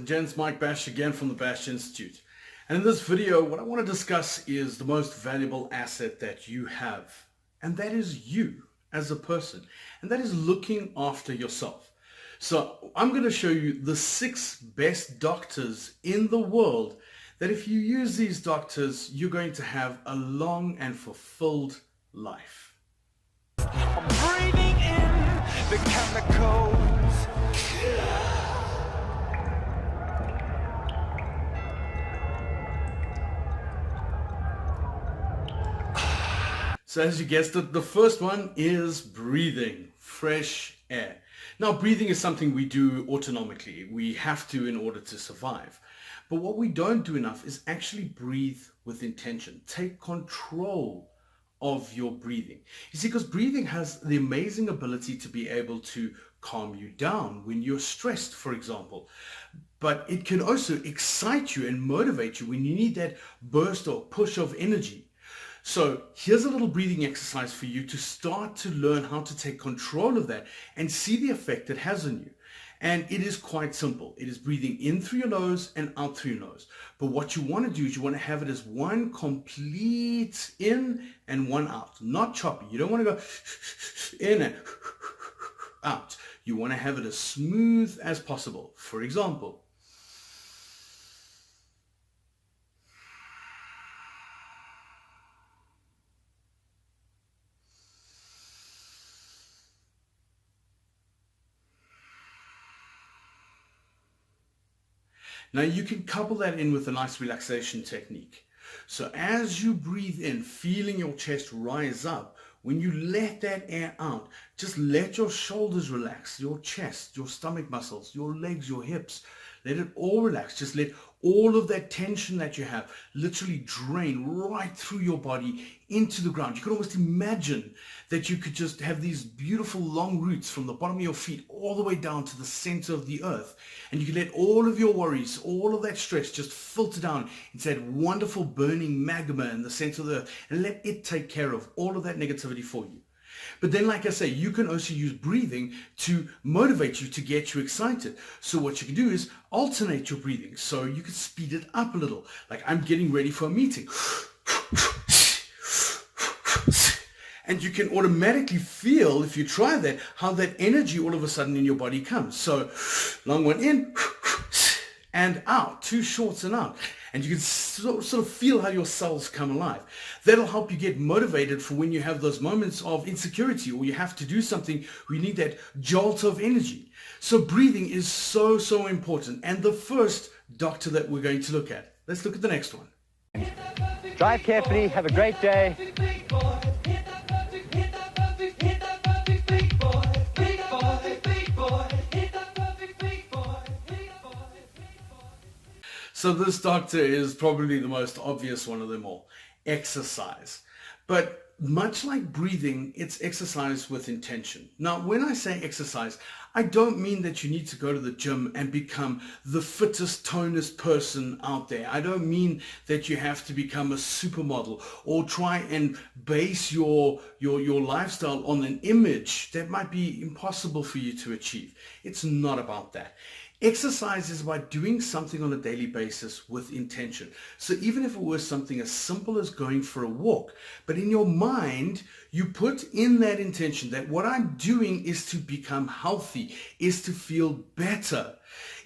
and gents, Mike Bash again from the Bash Institute. And in this video, what I want to discuss is the most valuable asset that you have. And that is you as a person. And that is looking after yourself. So I'm going to show you the 6 best doctors in the world that if you use these doctors, you're going to have a long and fulfilled life. I'm breathing in the chemicals. So as you guessed it, the first one is breathing, fresh air. Now, breathing is something we do autonomically. We have to in order to survive. But what we don't do enough is actually breathe with intention. Take control of your breathing. You see, because breathing has the amazing ability to be able to calm you down when you're stressed, for example. But it can also excite you and motivate you when you need that burst or push of energy. So here's a little breathing exercise for you to start to learn how to take control of that and see the effect it has on you. And it is quite simple. It is breathing in through your nose and out through your nose. But what you want to do is you want to have it as one complete in and one out, not choppy. You don't want to go in and out. You want to have it as smooth as possible. For example, now you can couple that in with a nice relaxation technique. So as you breathe in, feeling your chest rise up, when you let that air out, just let your shoulders relax, your chest, your stomach muscles, your legs, your hips, let it all relax. Just let all of that tension that you have literally drain right through your body into the ground. You can almost imagine that you could just have these beautiful long roots from the bottom of your feet all the way down to the center of the earth. And you can let all of your worries, all of that stress just filter down into that wonderful burning magma in the center of the earth and let it take care of all of that negativity for you. But then, like I say, you can also use breathing to motivate you, to get you excited. So what you can do is alternate your breathing. So you can speed it up a little. Like I'm getting ready for a meeting. And you can automatically feel, if you try that, how that energy all of a sudden in your body comes. So long one in and out, 2 shorts and out. And you can sort of feel how your cells come alive. That'll help you get motivated for when you have those moments of insecurity or you have to do something where you need that jolt of energy. So breathing is so, so important. And the first doctor that we're going to look at. Let's look at the next one. Drive carefully, have a great day. So this doctor is probably the most obvious one of them all. Exercise. But much like breathing, it's exercise with intention. Now, when I say exercise, I don't mean that you need to go to the gym and become the fittest, tonest person out there. I don't mean that you have to become a supermodel or try and base your lifestyle on an image that might be impossible for you to achieve. It's not about that. Exercise is about doing something on a daily basis with intention. So even if it was something as simple as going for a walk, but in your mind, you put in that intention that what I'm doing is to become healthy, is to feel better.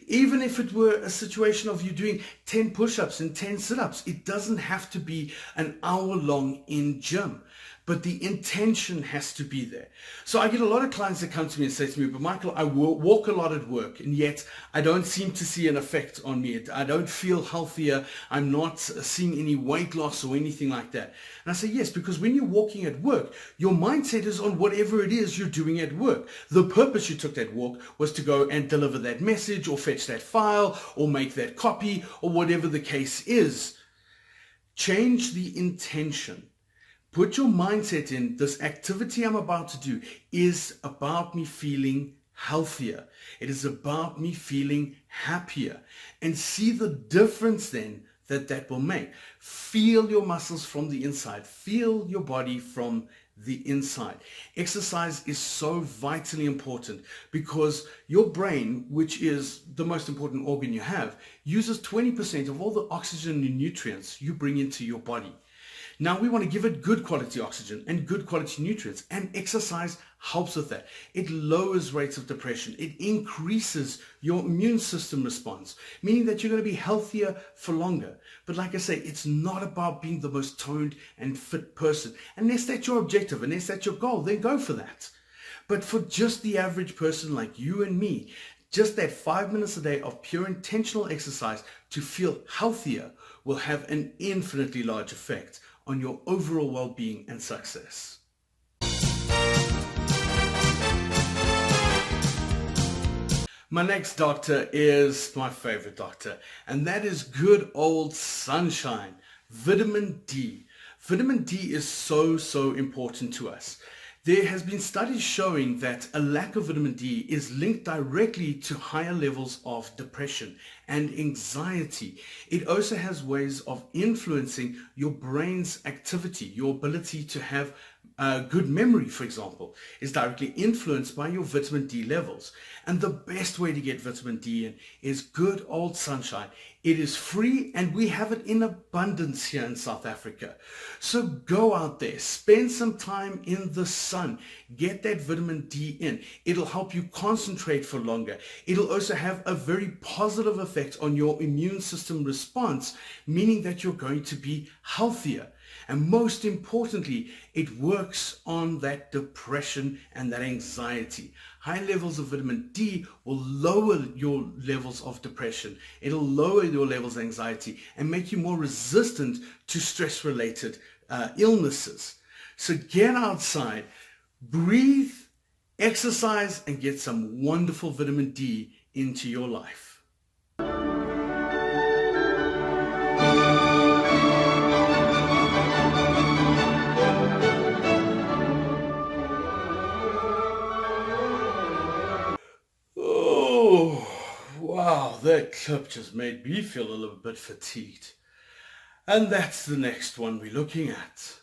Even if it were a situation of you doing 10 push-ups and 10 sit-ups, it doesn't have to be an hour long in gym. But the intention has to be there. So I get a lot of clients that come to me and say to me, but Michael, I walk a lot at work and yet I don't seem to see an effect on me. I don't feel healthier. I'm not seeing any weight loss or anything like that. And I say, yes, because when you're walking at work, your mindset is on whatever it is you're doing at work. The purpose you took that walk was to go and deliver that message or fetch that file or make that copy or whatever the case is. Change the intention. Put your mindset in, this activity I'm about to do is about me feeling healthier. It is about me feeling happier. And see the difference then that will make. Feel your muscles from the inside. Feel your body from the inside. Exercise is so vitally important because your brain, which is the most important organ you have, uses 20% of all the oxygen and nutrients you bring into your body. Now we want to give it good quality oxygen and good quality nutrients, and exercise helps with that. It lowers rates of depression. It increases your immune system response, meaning that you're going to be healthier for longer. But like I say, it's not about being the most toned and fit person. Unless that's your objective, unless that's your goal, then go for that. But for just the average person like you and me, just that 5 minutes a day of pure intentional exercise to feel healthier will have an infinitely large effect on your overall well-being and success. My next doctor is my favorite doctor, and that is good old sunshine, vitamin D. Vitamin D is so important to us. There has been studies showing that a lack of vitamin D is linked directly to higher levels of depression and anxiety. It also has ways of influencing your brain's activity. Your ability to have good memory, for example, is directly influenced by your vitamin D levels. And the best way to get vitamin D in is good old sunshine. It is free and we have it in abundance here in South Africa. So go out there, spend some time in the sun, get that vitamin D in. It'll help you concentrate for longer. It'll also have a very positive effect on your immune system response, meaning that you're going to be healthier. And most importantly, it works on that depression and that anxiety. High levels of vitamin D will lower your levels of depression. It'll lower your levels of anxiety and make you more resistant to stress-related illnesses. So get outside, breathe, exercise, and get some wonderful vitamin D into your life. Wow, that clip just made me feel a little bit fatigued. And that's the next one we're looking at.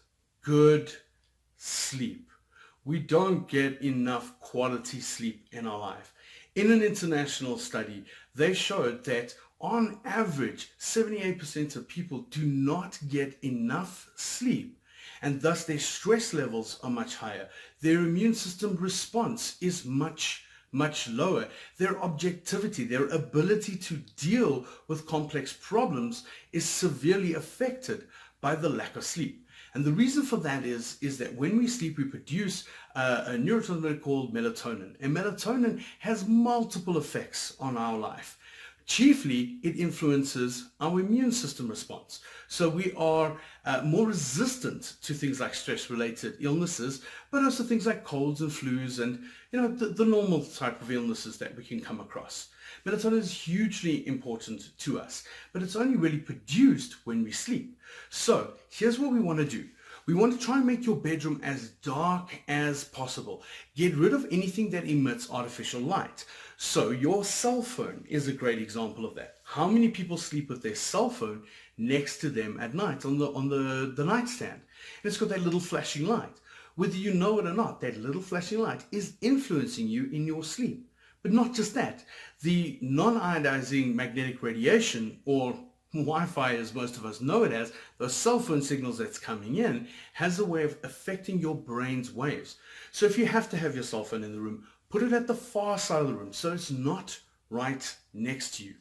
Good sleep. We don't get enough quality sleep in our life. In an international study, they showed that on average, 78% of people do not get enough sleep, and thus their stress levels are much higher. Their immune system response is much lower. Their objectivity, their ability to deal with complex problems is severely affected by the lack of sleep. And the reason for that is that when we sleep, we produce a neurotransmitter called melatonin. And melatonin has multiple effects on our life. Chiefly, it influences our immune system response. So we are more resistant to things like stress-related illnesses, but also things like colds and flus and the normal type of illnesses that we can come across. Melatonin is hugely important to us, but it's only really produced when we sleep. So here's what we want to do. We want to try and make your bedroom as dark as possible. Get rid of anything that emits artificial light. So your cell phone is a great example of that. How many people sleep with their cell phone next to them at night on the nightstand? And it's got that little flashing light. Whether you know it or not, that little flashing light is influencing you in your sleep. But not just that. The non-ionizing magnetic radiation, or Wi-Fi as most of us know it as, those cell phone signals that's coming in, has a way of affecting your brain's waves. So if you have to have your cell phone in the room, put it at the far side of the room so it's not right next to you.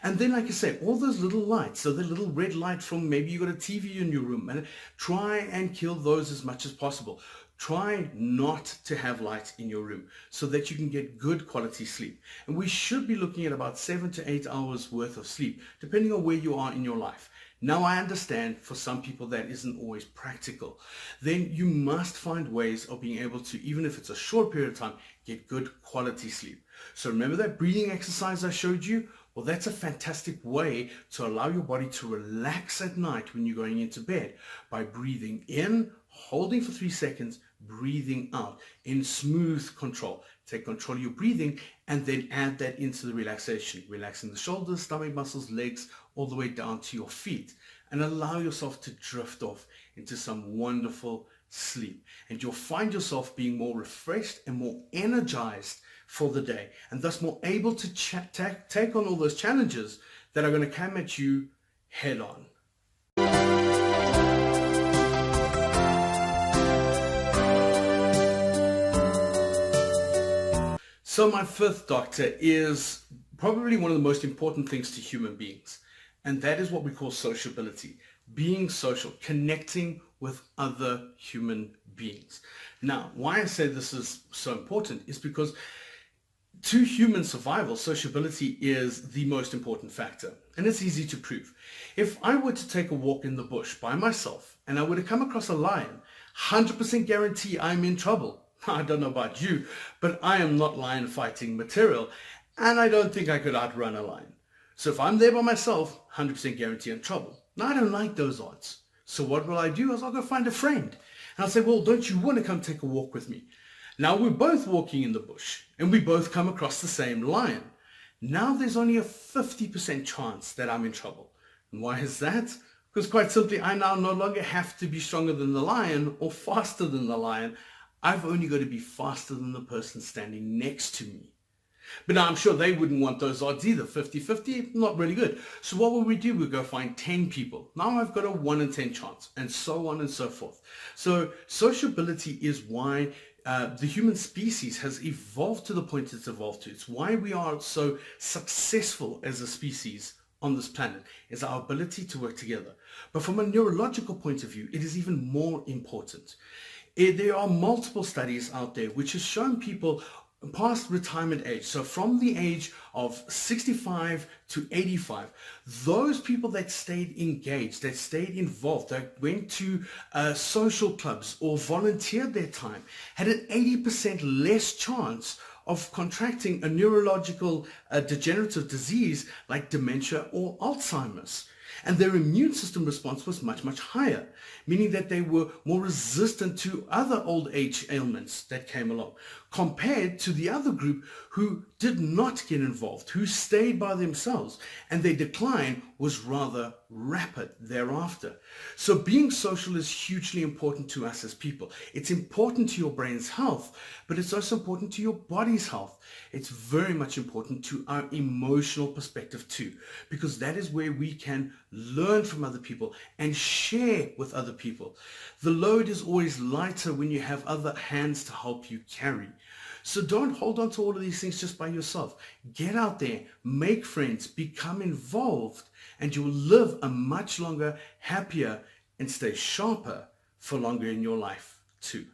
And then, like I say, all those little lights, so the little red light from maybe you got a TV in your room, and try and kill those as much as possible. Try not to have light in your room so that you can get good quality sleep. And we should be looking at about 7 to 8 hours worth of sleep, depending on where you are in your life. Now, I understand for some people that isn't always practical. Then you must find ways of being able to, even if it's a short period of time, get good quality sleep. So remember that breathing exercise I showed you? Well, that's a fantastic way to allow your body to relax at night when you're going into bed by breathing in, holding for 3 seconds, breathing out in smooth control. Take control of your breathing and then add that into the relaxation, relaxing the shoulders, stomach muscles, legs, all the way down to your feet, and allow yourself to drift off into some wonderful sleep. And you'll find yourself being more refreshed and more energized for the day, and thus more able to take on all those challenges that are going to come at you head on. So my fifth doctor is probably one of the most important things to human beings, and that is what we call sociability. Being social, connecting with other human beings. Now, why I say this is so important is because to human survival, sociability is the most important factor, and it's easy to prove. If I were to take a walk in the bush by myself and I were to come across a lion, 100% guarantee I'm in trouble. I don't know about you, but I am not lion fighting material, and I don't think I could outrun a lion. So if I'm there by myself, 100% guarantee I'm in trouble. Now, I don't like those odds. So what will I do is I'll go find a friend. And I'll say, well, don't you want to come take a walk with me? Now we're both walking in the bush and we both come across the same lion. Now there's only a 50% chance that I'm in trouble. And why is that? Because quite simply, I now no longer have to be stronger than the lion or faster than the lion. I've only got to be faster than the person standing next to me. But now I'm sure they wouldn't want those odds either. 50-50, not really good. So what will we do? We'll go find 10 people. Now I've got a 1 in 10 chance, and so on and so forth. So sociability is why the human species has evolved to the point it's evolved to. It's why we are so successful as a species on this planet, is our ability to work together. But from a neurological point of view, it is even more important. There are multiple studies out there which have shown people past retirement age, so from the age of 65 to 85, those people that stayed engaged, that stayed involved, that went to social clubs or volunteered their time, had an 80% less chance of contracting a neurological degenerative disease like dementia or Alzheimer's. And their immune system response was much, much higher, meaning that they were more resistant to other old age ailments that came along, compared to the other group who did not get involved, who stayed by themselves, and their decline was rather rapid thereafter. So being social is hugely important to us as people. It's important to your brain's health, but it's also important to your body's health. It's very much important to our emotional perspective too, because that is where we can learn from other people and share with other people. The load is always lighter when you have other hands to help you carry. So don't hold on to all of these things just by yourself. Get out there, make friends, become involved, and you will live a much longer, happier, and stay sharper for longer in your life too.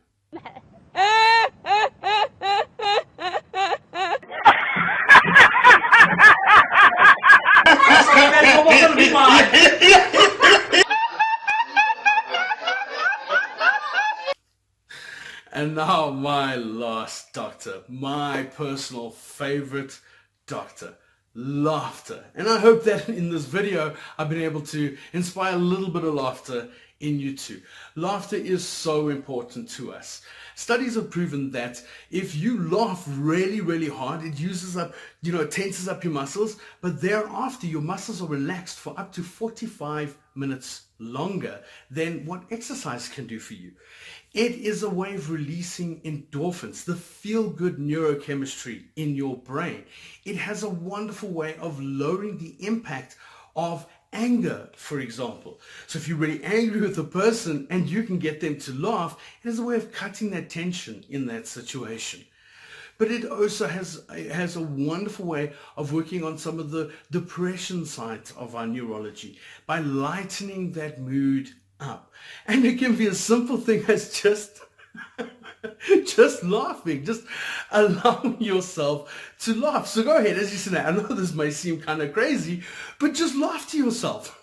And now my last doctor, my personal favorite doctor, laughter. And I hope that in this video I've been able to inspire a little bit of laughter in you too. Laughter is so important to us. Studies have proven that if you laugh really, really hard, it uses up, it tenses up your muscles, but thereafter your muscles are relaxed for up to 45 minutes longer than what exercise can do for you. It is a way of releasing endorphins, the feel-good neurochemistry in your brain. It has a wonderful way of lowering the impact of anger, for example. So if you're really angry with a person and you can get them to laugh, it is a way of cutting that tension in that situation. But it also has a wonderful way of working on some of the depression sides of our neurology by lightening that mood up. And it can be a simple thing as just laughing, just allowing yourself to laugh. So go ahead, as you said, I know this may seem kind of crazy, but just laugh to yourself.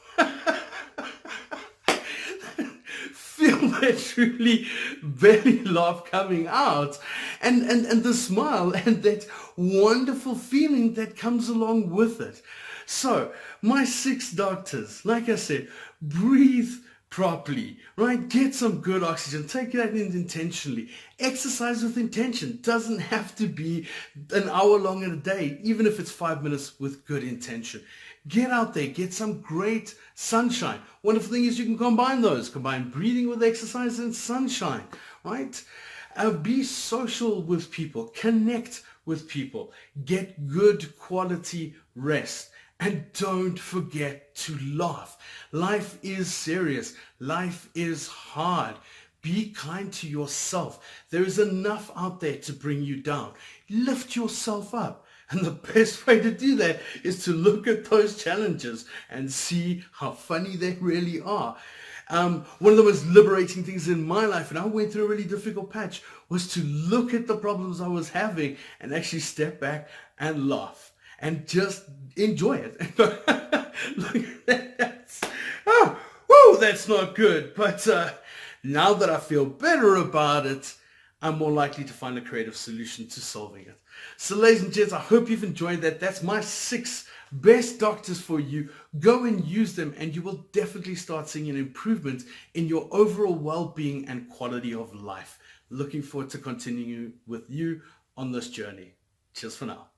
Feel that truly belly laugh coming out, and the smile and that wonderful feeling that comes along with it. So my 6 doctors, like I said, breathe properly, right? Get some good oxygen. Take that in intentionally. Exercise with intention. Doesn't have to be an hour long in a day, even if it's 5 minutes with good intention. Get out there, get some great sunshine. Wonderful thing is you can combine those. Combine breathing with exercise and sunshine, right? Be social with people. Connect with people. Get good quality rest. And don't forget to laugh. Life is serious. Life is hard. Be kind to yourself. There is enough out there to bring you down. Lift yourself up. And the best way to do that is to look at those challenges and see how funny they really are. One of the most liberating things in my life, and I went through a really difficult patch, was to look at the problems I was having and actually step back and laugh and just enjoy it. Look at that. Oh, whoa, that's not good. But now that I feel better about it, I'm more likely to find a creative solution to solving it. So ladies and gents, I hope you've enjoyed that. That's my 6 best doctors for you. Go and use them and you will definitely start seeing an improvement in your overall well-being and quality of life. Looking forward to continuing with you on this journey. Cheers for now.